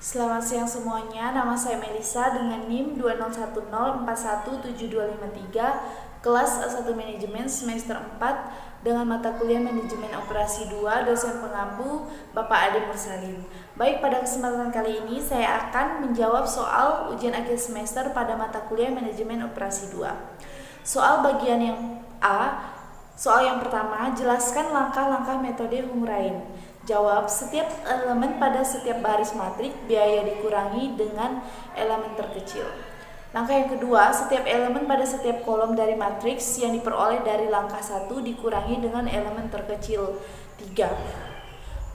Selamat siang semuanya, nama saya Melisa dengan NIM 2010417253, kelas A1 Manajemen semester 4 dengan mata kuliah Manajemen Operasi 2, dosen pengampu Bapak Ade Mursalin. Baik, pada kesempatan kali ini saya akan menjawab soal ujian akhir semester pada mata kuliah Manajemen Operasi 2. Soal bagian yang A, soal yang pertama, jelaskan langkah-langkah metode huraian. Jawab, setiap elemen pada setiap baris matrik biaya dikurangi dengan elemen terkecil. Langkah yang kedua, setiap elemen pada setiap kolom dari matriks yang diperoleh dari langkah 1 dikurangi dengan elemen terkecil 3.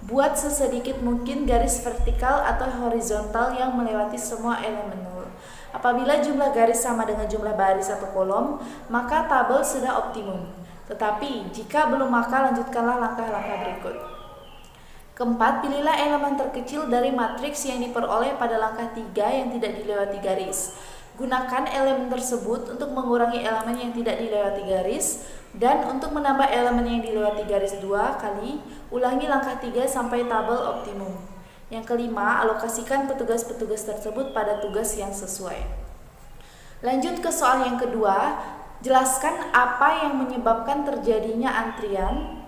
Buat sesedikit mungkin garis vertikal atau horizontal yang melewati semua elemen nol. Apabila jumlah garis sama dengan jumlah baris atau kolom, maka tabel sudah optimum. Tetapi jika belum, maka lanjutkanlah langkah-langkah berikut. Keempat, pilihlah elemen terkecil dari matriks yang diperoleh pada langkah 3 yang tidak dilewati garis. Gunakan elemen tersebut untuk mengurangi elemen yang tidak dilewati garis, dan untuk menambah elemen yang dilewati garis 2 kali, ulangi langkah 3 sampai tabel optimum. Yang kelima, alokasikan petugas-petugas tersebut pada tugas yang sesuai. Lanjut ke soal yang kedua, jelaskan apa yang menyebabkan terjadinya antrian.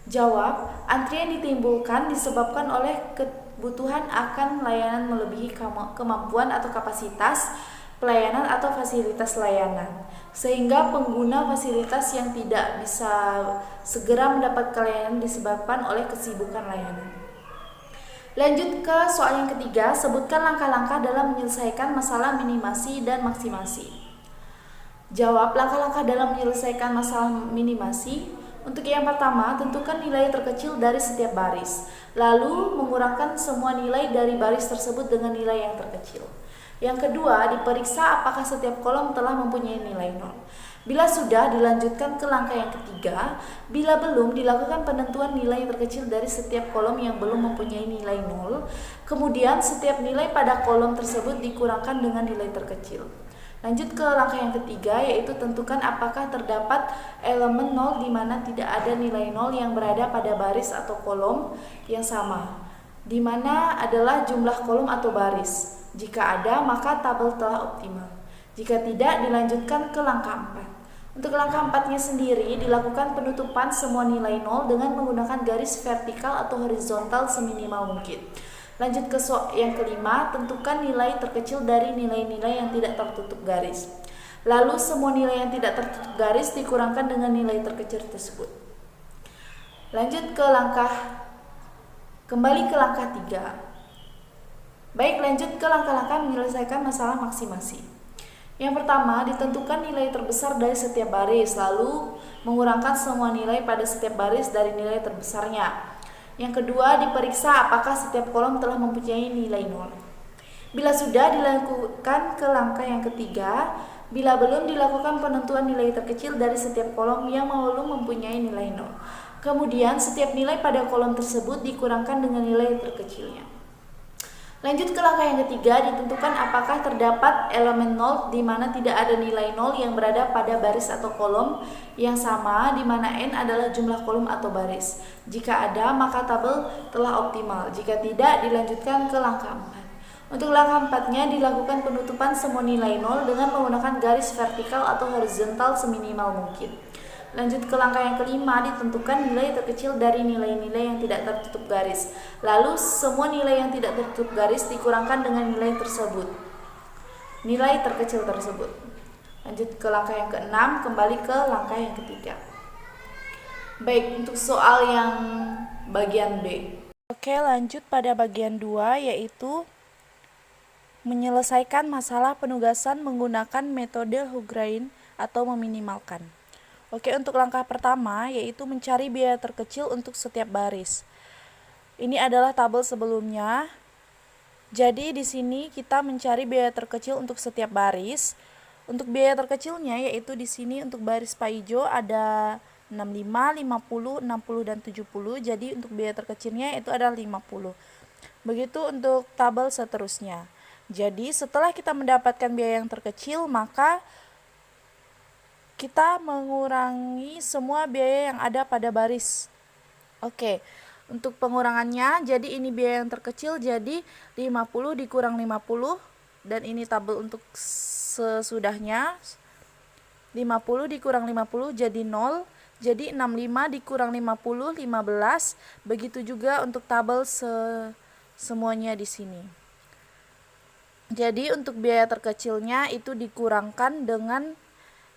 Jawab, antrian ditimbulkan disebabkan oleh kebutuhan akan layanan melebihi kemampuan atau kapasitas pelayanan atau fasilitas layanan, sehingga pengguna fasilitas yang tidak bisa segera mendapat layanan disebabkan oleh kesibukan layanan. Lanjut ke soal yang ketiga, sebutkan langkah-langkah dalam menyelesaikan masalah minimasi dan maksimasi. Jawab, langkah-langkah dalam menyelesaikan masalah minimasi. Untuk yang pertama, tentukan nilai terkecil dari setiap baris, lalu mengurangkan semua nilai dari baris tersebut dengan nilai yang terkecil. Yang kedua, diperiksa apakah setiap kolom telah mempunyai nilai 0. Bila sudah, dilanjutkan ke langkah yang ketiga. Bila belum, dilakukan penentuan nilai terkecil dari setiap kolom yang belum mempunyai nilai 0. Kemudian, setiap nilai pada kolom tersebut dikurangkan dengan nilai terkecil. Lanjut ke langkah yang ketiga, yaitu tentukan apakah terdapat elemen 0 di mana tidak ada nilai 0 yang berada pada baris atau kolom yang sama, di mana adalah jumlah kolom atau baris. Jika ada, maka tabel telah optimal. Jika tidak, dilanjutkan ke langkah 4. Untuk langkah 4-nya sendiri, dilakukan penutupan semua nilai 0 dengan menggunakan garis vertikal atau horizontal seminimal mungkin. Lanjut ke soal yang kelima, tentukan nilai terkecil dari nilai-nilai yang tidak tertutup garis. Lalu semua nilai yang tidak tertutup garis dikurangkan dengan nilai terkecil tersebut. Kembali ke langkah 3. Baik, lanjut ke langkah-langkah menyelesaikan masalah maksimasi. Yang pertama, ditentukan nilai terbesar dari setiap baris, lalu mengurangkan semua nilai pada setiap baris dari nilai terbesarnya. Yang kedua, diperiksa apakah setiap kolom telah mempunyai nilai 0. Bila sudah, dilakukan ke langkah yang ketiga. Bila belum, dilakukan penentuan nilai terkecil dari setiap kolom yang belum mempunyai nilai 0. Kemudian, setiap nilai pada kolom tersebut dikurangkan dengan nilai terkecilnya. Lanjut ke langkah yang ketiga, ditentukan apakah terdapat elemen 0 di mana tidak ada nilai 0 yang berada pada baris atau kolom yang sama, di mana n adalah jumlah kolom atau baris. Jika ada, maka tabel telah optimal. Jika tidak, dilanjutkan ke langkah 4. Untuk langkah 4-nya, dilakukan penutupan semua nilai 0 dengan menggunakan garis vertikal atau horizontal seminimal mungkin. Lanjut ke langkah yang kelima, ditentukan nilai terkecil dari nilai-nilai yang tidak tertutup garis. Lalu semua nilai yang tidak tertutup garis dikurangkan dengan nilai terkecil tersebut. Lanjut ke langkah yang keenam, kembali ke langkah yang ketiga. Baik, untuk soal yang bagian B. Oke, lanjut pada bagian 2, yaitu menyelesaikan masalah penugasan menggunakan metode Huraian atau meminimalkan. Oke, untuk langkah pertama yaitu mencari biaya terkecil untuk setiap baris. Ini adalah tabel sebelumnya. Jadi di sini kita mencari biaya terkecil untuk setiap baris. Untuk biaya terkecilnya yaitu di sini untuk baris paijo ada 65, 50, 60 dan 70. Jadi untuk biaya terkecilnya itu adalah 50. Begitu untuk tabel seterusnya. Jadi setelah kita mendapatkan biaya yang terkecil, maka kita mengurangi semua biaya yang ada pada baris. Oke, Untuk pengurangannya, jadi ini biaya yang terkecil, jadi 50 dikurang 50, dan ini tabel untuk sesudahnya. 50 dikurang 50 jadi 0, jadi 65 dikurang 50, 15. Begitu juga untuk tabel semuanya di sini. Jadi untuk biaya terkecilnya itu dikurangkan dengan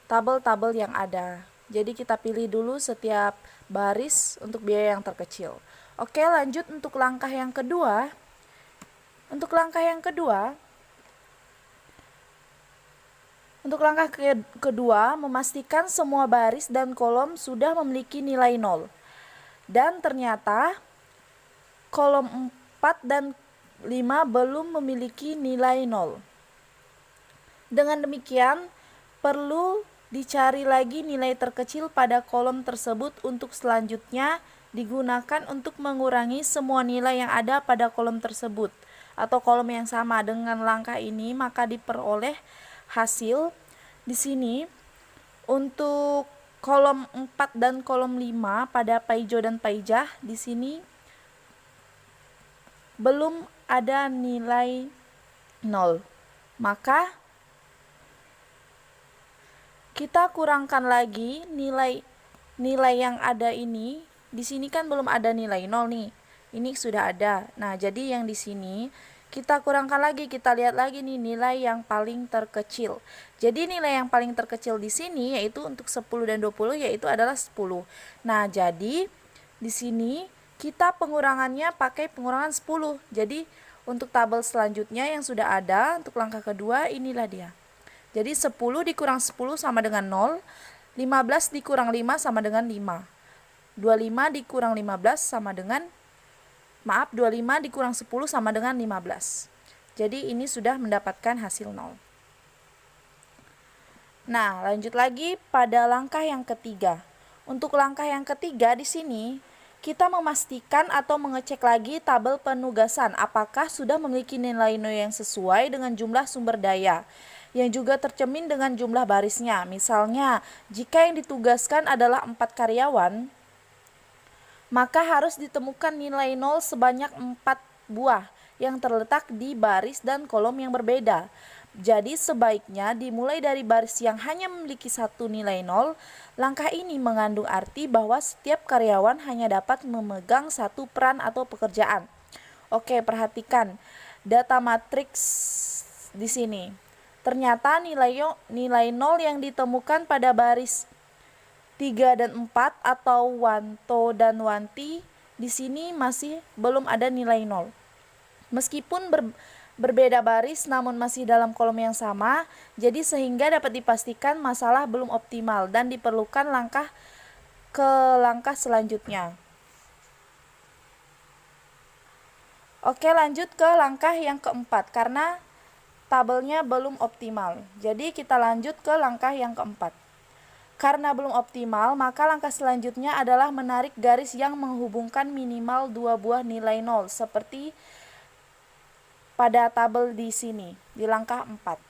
tabel-tabel yang ada. Jadi kita pilih dulu setiap baris untuk biaya yang terkecil. Oke, lanjut untuk langkah yang kedua. Untuk langkah kedua, memastikan semua baris dan kolom sudah memiliki nilai 0. Dan ternyata kolom 4 dan 5 belum memiliki nilai 0. Dengan demikian, perlu dicari lagi nilai terkecil pada kolom tersebut untuk selanjutnya digunakan untuk mengurangi semua nilai yang ada pada kolom tersebut atau kolom yang sama. Dengan langkah ini maka diperoleh hasil di sini untuk kolom 4 dan kolom 5 pada Paijo dan Paijah di sini belum ada nilai 0. Maka kita kurangkan lagi nilai yang ada ini. Di sini kan belum ada nilai 0 nih. Ini sudah ada. Nah, jadi yang di sini kita kurangkan lagi, kita lihat lagi nih nilai yang paling terkecil. Jadi nilai yang paling terkecil di sini yaitu untuk 10 dan 20 yaitu adalah 10. Nah, jadi di sini kita pengurangannya pakai pengurangan 10. Jadi untuk tabel selanjutnya yang sudah ada untuk langkah kedua inilah dia. Jadi 10 dikurang 10 sama dengan 0, 15 dikurang 5 sama dengan 5. 25 dikurang 15 sama dengan 25 dikurang 10 sama dengan 15. Jadi ini sudah mendapatkan hasil 0. Nah, lanjut lagi pada langkah yang ketiga. Untuk langkah yang ketiga di sini kita memastikan atau mengecek lagi tabel penugasan apakah sudah memiliki nilai-nilai yang sesuai dengan jumlah sumber daya yang juga tercermin dengan jumlah barisnya. Misalnya, jika yang ditugaskan adalah 4 karyawan, maka harus ditemukan nilai 0 sebanyak 4 buah yang terletak di baris dan kolom yang berbeda. Jadi sebaiknya dimulai dari baris yang hanya memiliki satu nilai 0. Langkah ini mengandung arti bahwa setiap karyawan hanya dapat memegang satu peran atau pekerjaan. Oke, perhatikan data matriks di sini. Ternyata nilai 0 yang ditemukan pada baris 3 dan 4 atau Wanto dan Wanti di sini masih belum ada nilai 0. Meskipun berbeda baris namun masih dalam kolom yang sama, jadi sehingga dapat dipastikan masalah belum optimal dan diperlukan langkah selanjutnya. Oke, lanjut ke langkah yang keempat karena tabelnya belum optimal. Jadi kita lanjut ke langkah yang keempat. Karena belum optimal, maka langkah selanjutnya adalah menarik garis yang menghubungkan minimal 2 buah nilai 0 seperti pada tabel di sini, di langkah 4.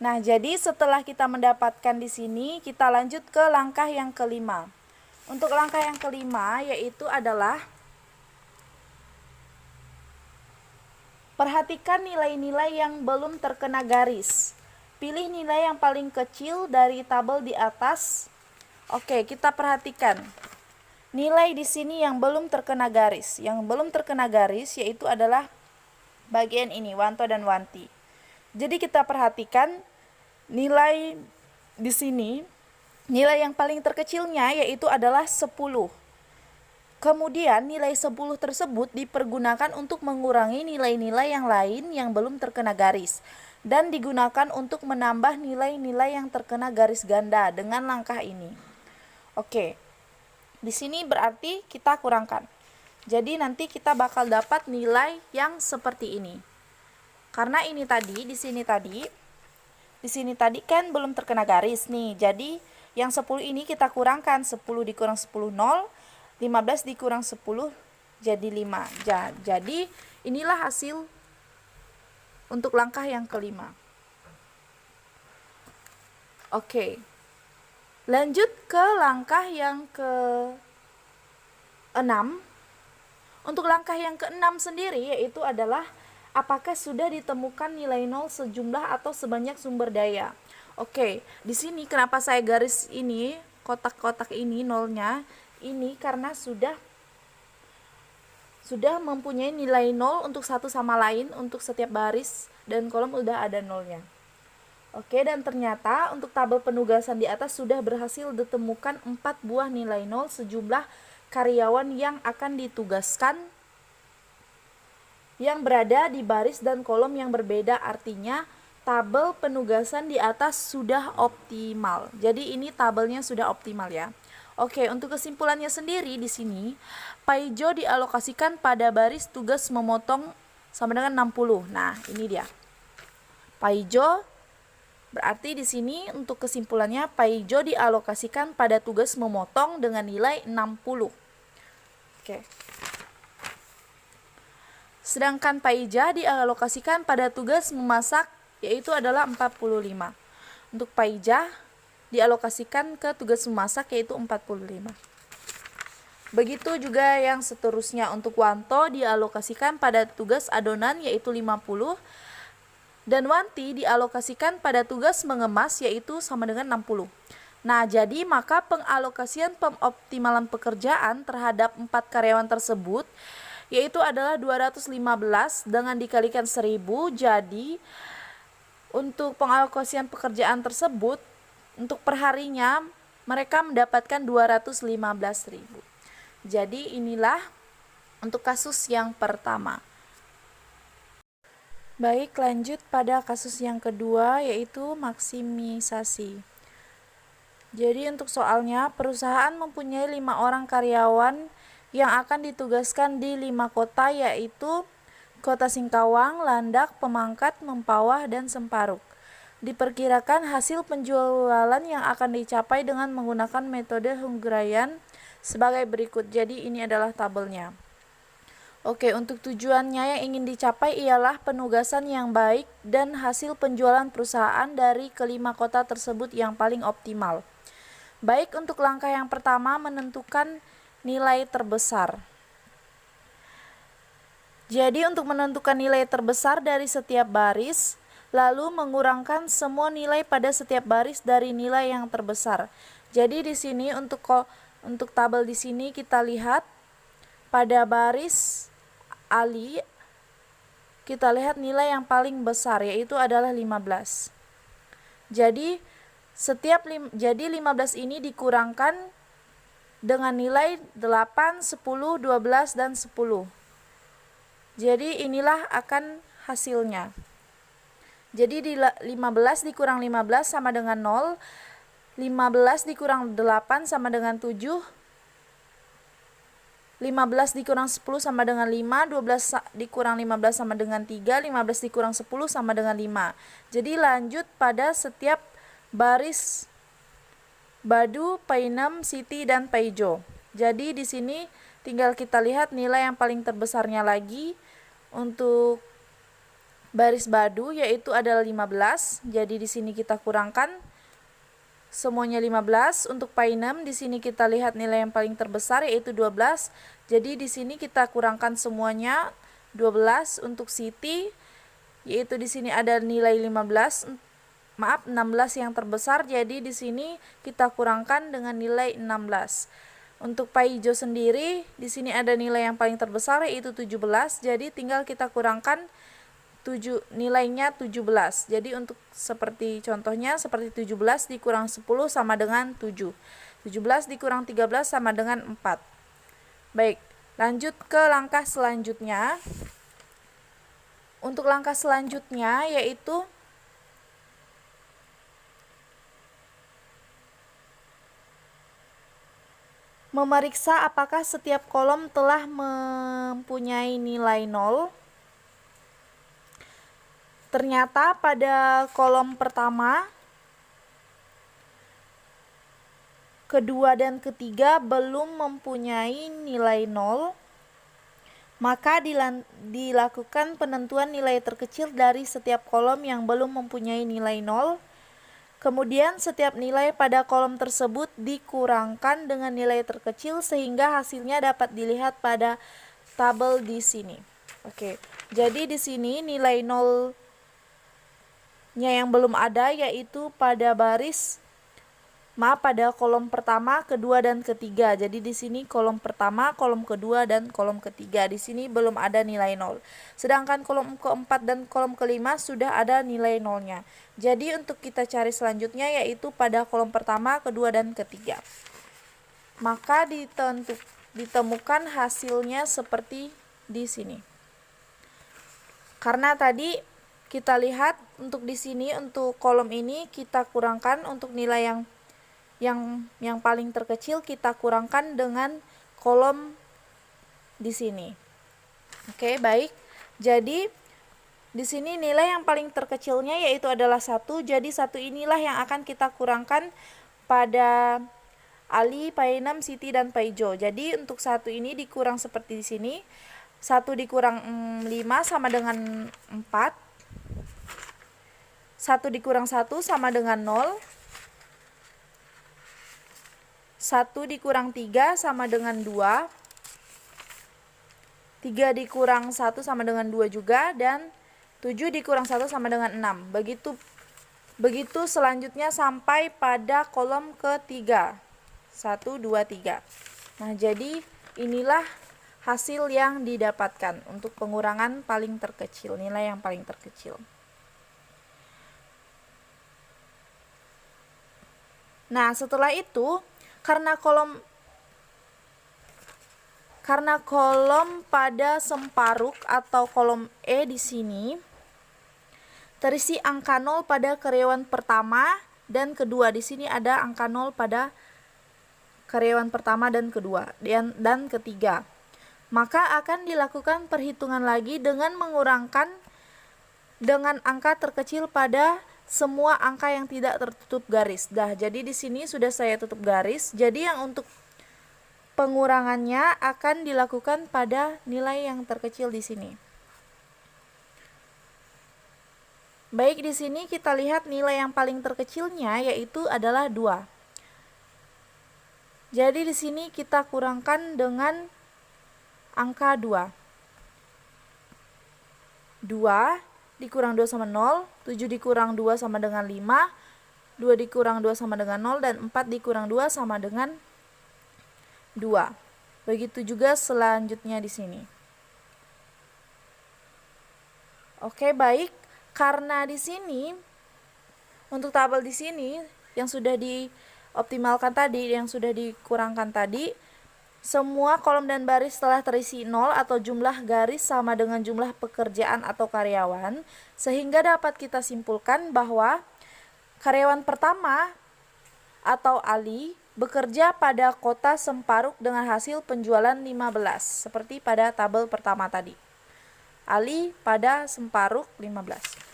Nah, jadi setelah kita mendapatkan di sini, kita lanjut ke langkah yang kelima. Untuk langkah yang kelima yaitu adalah perhatikan nilai-nilai yang belum terkena garis. Pilih nilai yang paling kecil dari tabel di atas. Oke, kita perhatikan. Nilai di sini yang belum terkena garis. Yang belum terkena garis yaitu adalah bagian ini, Wanto dan Wanti. Jadi kita perhatikan nilai di sini, nilai yang paling terkecilnya yaitu adalah 10. Kemudian nilai 10 tersebut dipergunakan untuk mengurangi nilai-nilai yang lain yang belum terkena garis dan digunakan untuk menambah nilai-nilai yang terkena garis ganda dengan langkah ini. Oke. Di sini berarti kita kurangkan. Jadi nanti kita bakal dapat nilai yang seperti ini. Karena ini tadi di sini tadi kan belum terkena garis nih. Jadi yang 10 ini kita kurangkan. 10 dikurang 10 0. 15 dikurang 10 jadi 5. Jadi inilah hasil untuk langkah yang kelima. Oke. Lanjut ke langkah yang ke-6. Untuk langkah yang ke-6 sendiri yaitu adalah apakah sudah ditemukan nilai nol sejumlah atau sebanyak sumber daya. Oke, di sini kenapa saya garis ini, kotak-kotak ini nolnya, ini karena sudah mempunyai nilai nol untuk satu sama lain untuk setiap baris dan kolom udah ada nolnya. Oke, dan ternyata untuk tabel penugasan di atas sudah berhasil ditemukan 4 buah nilai nol sejumlah karyawan yang akan ditugaskan yang berada di baris dan kolom yang berbeda, artinya tabel penugasan di atas sudah optimal. Jadi ini tabelnya sudah optimal ya. Oke, untuk kesimpulannya sendiri di sini, Paijo dialokasikan pada baris tugas memotong sama dengan 60. Nah, ini dia. Paijo berarti di sini untuk kesimpulannya Paijo dialokasikan pada tugas memotong dengan nilai 60. Oke. Sedangkan Paija dialokasikan pada tugas memasak yaitu adalah 45. Untuk Paija dialokasikan ke tugas memasak yaitu 45. Begitu juga yang seterusnya untuk Wanto dialokasikan pada tugas adonan yaitu 50 dan Wanti dialokasikan pada tugas mengemas yaitu sama dengan 60. Nah, jadi maka pengalokasian pengoptimalan pekerjaan terhadap 4 karyawan tersebut yaitu adalah 215 dengan dikalikan 1000, jadi untuk pengalokasian pekerjaan tersebut untuk perharinya mereka mendapatkan 215.000. Jadi inilah untuk kasus yang pertama. Baik, lanjut pada kasus yang kedua yaitu maksimisasi. Jadi untuk soalnya, perusahaan mempunyai 5 orang karyawan yang akan ditugaskan di 5 kota yaitu Kota Singkawang, Landak, Pemangkat, Mempawah, dan Semparuk. Diperkirakan hasil penjualan yang akan dicapai dengan menggunakan metode Hunggraian sebagai berikut. Jadi ini adalah tabelnya. Oke, untuk tujuannya yang ingin dicapai ialah penugasan yang baik dan hasil penjualan perusahaan dari kelima kota tersebut yang paling optimal. Baik, untuk langkah yang pertama menentukan nilai terbesar. Jadi untuk menentukan nilai terbesar dari setiap baris, lalu mengurangkan semua nilai pada setiap baris dari nilai yang terbesar. Jadi di sini untuk tabel di sini kita lihat pada baris Ali kita lihat nilai yang paling besar yaitu adalah 15. Jadi 15 ini dikurangkan dengan nilai 8, 10, 12 dan 10. Jadi inilah akan hasilnya. Jadi di 15 dikurang 15 sama dengan 0, 15 dikurang 8 sama dengan 7, 15 dikurang 10 sama dengan 5, 12 dikurang 15 sama dengan 3, 15 dikurang 10 sama dengan 5. Jadi lanjut pada setiap baris Badu, Painem, Siti, dan Paijo. Jadi di sini tinggal kita lihat nilai yang paling terbesarnya lagi untuk baris Badu yaitu adalah 15. Jadi di sini kita kurangkan semuanya 15. Untuk Painem di sini kita lihat nilai yang paling terbesar yaitu 12. Jadi di sini kita kurangkan semuanya 12. Untuk Siti yaitu di sini ada nilai 16 yang terbesar, jadi di sini kita kurangkan dengan nilai 16. Untuk Paijo sendiri di sini ada nilai yang paling terbesar yaitu 17, jadi tinggal kita kurangkan nilainya 17. Jadi untuk seperti contohnya seperti 17 dikurang 10 sama dengan 7. 17 dikurang 13 sama dengan 4. Baik, lanjut ke langkah selanjutnya. Untuk langkah selanjutnya yaitu memeriksa apakah setiap kolom telah mempunyai nilai 0. Ternyata pada kolom pertama, kedua, dan ketiga belum mempunyai nilai 0. Maka dilakukan penentuan nilai terkecil dari setiap kolom yang belum mempunyai nilai 0. Kemudian setiap nilai pada kolom tersebut dikurangkan dengan nilai terkecil sehingga hasilnya dapat dilihat pada tabel di sini. Oke, jadi di sini nilai nolnya yang belum ada yaitu pada pada kolom pertama, kedua, dan ketiga. Jadi di sini kolom pertama, kolom kedua, dan kolom ketiga. Di sini belum ada nilai nol. Sedangkan kolom keempat dan kolom kelima sudah ada nilai nolnya. Jadi untuk kita cari selanjutnya yaitu pada kolom pertama, kedua, dan ketiga. Maka ditemukan hasilnya seperti di sini. Karena tadi kita lihat untuk di sini untuk kolom ini kita kurangkan untuk nilai yang paling terkecil kita kurangkan dengan kolom di sini. Oke, baik. Jadi di sini nilai yang paling terkecilnya yaitu adalah 1. Jadi 1 inilah yang akan kita kurangkan pada Ali, Painem, Siti, dan Paijo. Jadi untuk 1 ini dikurang seperti di sini. 1 dikurang 5 sama dengan 4. 1 dikurang 1 sama dengan 0. 1 dikurang 3 sama dengan 2. 3 dikurang 1 sama dengan 2 juga. Dan 7 dikurang 1 sama dengan 6. Begitu selanjutnya sampai pada kolom ketiga. 1, 2, 3. Nah, jadi inilah hasil yang didapatkan untuk pengurangan paling terkecil, nilai yang paling terkecil. Nah, setelah itu karena kolom pada semparuk atau kolom E di sini terisi angka 0 pada karyawan pertama dan kedua. Di sini ada angka 0 pada karyawan pertama dan kedua dan ketiga. Maka akan dilakukan perhitungan lagi dengan mengurangkan dengan angka terkecil pada semua angka yang tidak tertutup garis. Jadi di sini sudah saya tutup garis. Jadi yang untuk pengurangannya akan dilakukan pada nilai yang terkecil di sini. Baik, di sini kita lihat nilai yang paling terkecilnya yaitu adalah 2. Jadi di sini kita kurangkan dengan angka 2. 2 dikurang 2 sama 0, 7 dikurang 2 sama dengan 5, 2 dikurang 2 sama dengan 0, dan 4 dikurang 2 sama dengan 2. Begitu juga selanjutnya di sini. Oke, baik. Karena di sini untuk tabel di sini yang sudah dioptimalkan tadi, yang sudah dikurangkan tadi, semua kolom dan baris telah terisi 0 atau jumlah garis sama dengan jumlah pekerjaan atau karyawan, sehingga dapat kita simpulkan bahwa karyawan pertama atau Ali bekerja pada kota Semparuk dengan hasil penjualan 15, seperti pada tabel pertama tadi. Ali pada Semparuk 15.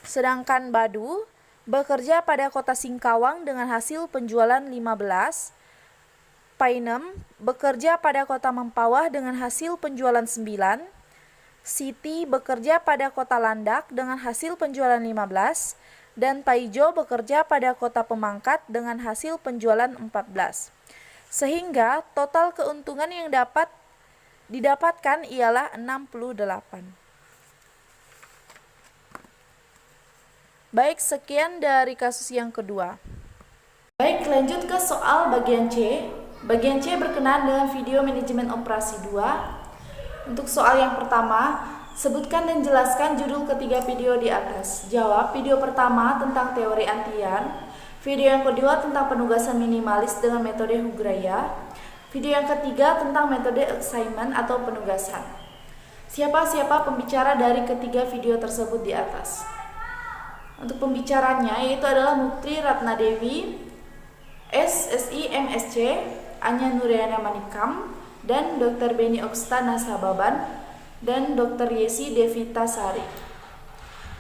Sedangkan Badu bekerja pada kota Singkawang dengan hasil penjualan 15. Painem bekerja pada kota Mempawah dengan hasil penjualan 9. Siti bekerja pada kota Landak dengan hasil penjualan 15. Dan Paijo bekerja pada kota Pemangkat dengan hasil penjualan 14. Sehingga total keuntungan yang dapat didapatkan ialah 68. Baik, sekian dari kasus yang kedua. Baik, lanjut ke soal bagian C. Bagian C berkenaan dengan video manajemen operasi 2. Untuk soal yang pertama, sebutkan dan jelaskan judul ketiga video di atas. Jawab. Video pertama tentang teori antrian. Video yang kedua tentang penugasan minimalis dengan metode Hugraya. Video yang ketiga tentang metode assignment atau penugasan. Siapa pembicara dari ketiga video tersebut di atas? Untuk pembicaranya yaitu adalah Mukti Ratnadewi, SSI MSc, Anya Nuriana Manikam, dan Dr. Beni Oksta Nasababan, dan Dr. Yesi Devita Sari.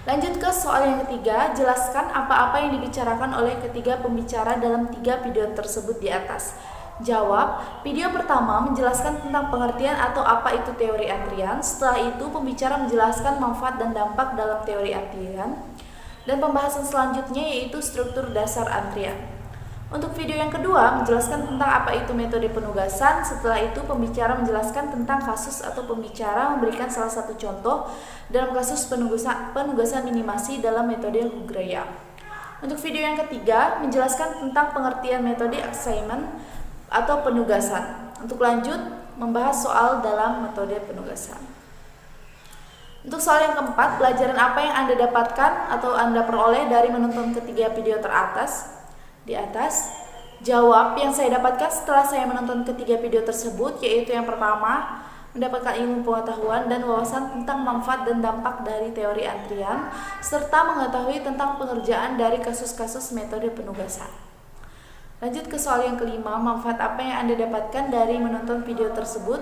Lanjut ke soal yang ketiga, jelaskan apa-apa yang dibicarakan oleh ketiga pembicara dalam 3 video tersebut di atas. Jawab. Video pertama menjelaskan tentang pengertian atau apa itu teori antrian. Setelah itu pembicara menjelaskan manfaat dan dampak dalam teori antrian. Dan pembahasan selanjutnya yaitu struktur dasar antrian. Untuk video yang kedua menjelaskan tentang apa itu metode penugasan. Setelah itu pembicara menjelaskan tentang kasus atau pembicara memberikan salah satu contoh dalam kasus penugasan minimasi dalam metode Hugraya. Untuk video yang ketiga menjelaskan tentang pengertian metode assignment atau penugasan. Untuk lanjut membahas soal dalam metode penugasan. Untuk soal yang keempat, pelajaran apa yang Anda dapatkan atau Anda peroleh dari menonton ketiga video di atas? Jawab, yang saya dapatkan setelah saya menonton ketiga video tersebut yaitu yang pertama, mendapatkan ilmu pengetahuan dan wawasan tentang manfaat dan dampak dari teori antrian, serta mengetahui tentang pengerjaan dari kasus-kasus metode penugasan. Lanjut ke soal yang kelima, manfaat apa yang Anda dapatkan dari menonton video tersebut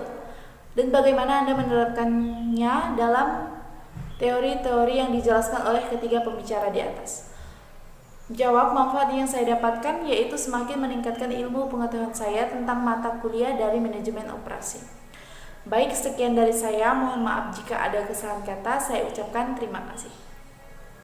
dan bagaimana Anda menerapkannya dalam teori-teori yang dijelaskan oleh ketiga pembicara di atas. Jawab, manfaat yang saya dapatkan yaitu semakin meningkatkan ilmu pengetahuan saya tentang mata kuliah dari manajemen operasi. Baik, sekian dari saya. Mohon maaf jika ada kesalahan kata. Saya ucapkan terima kasih.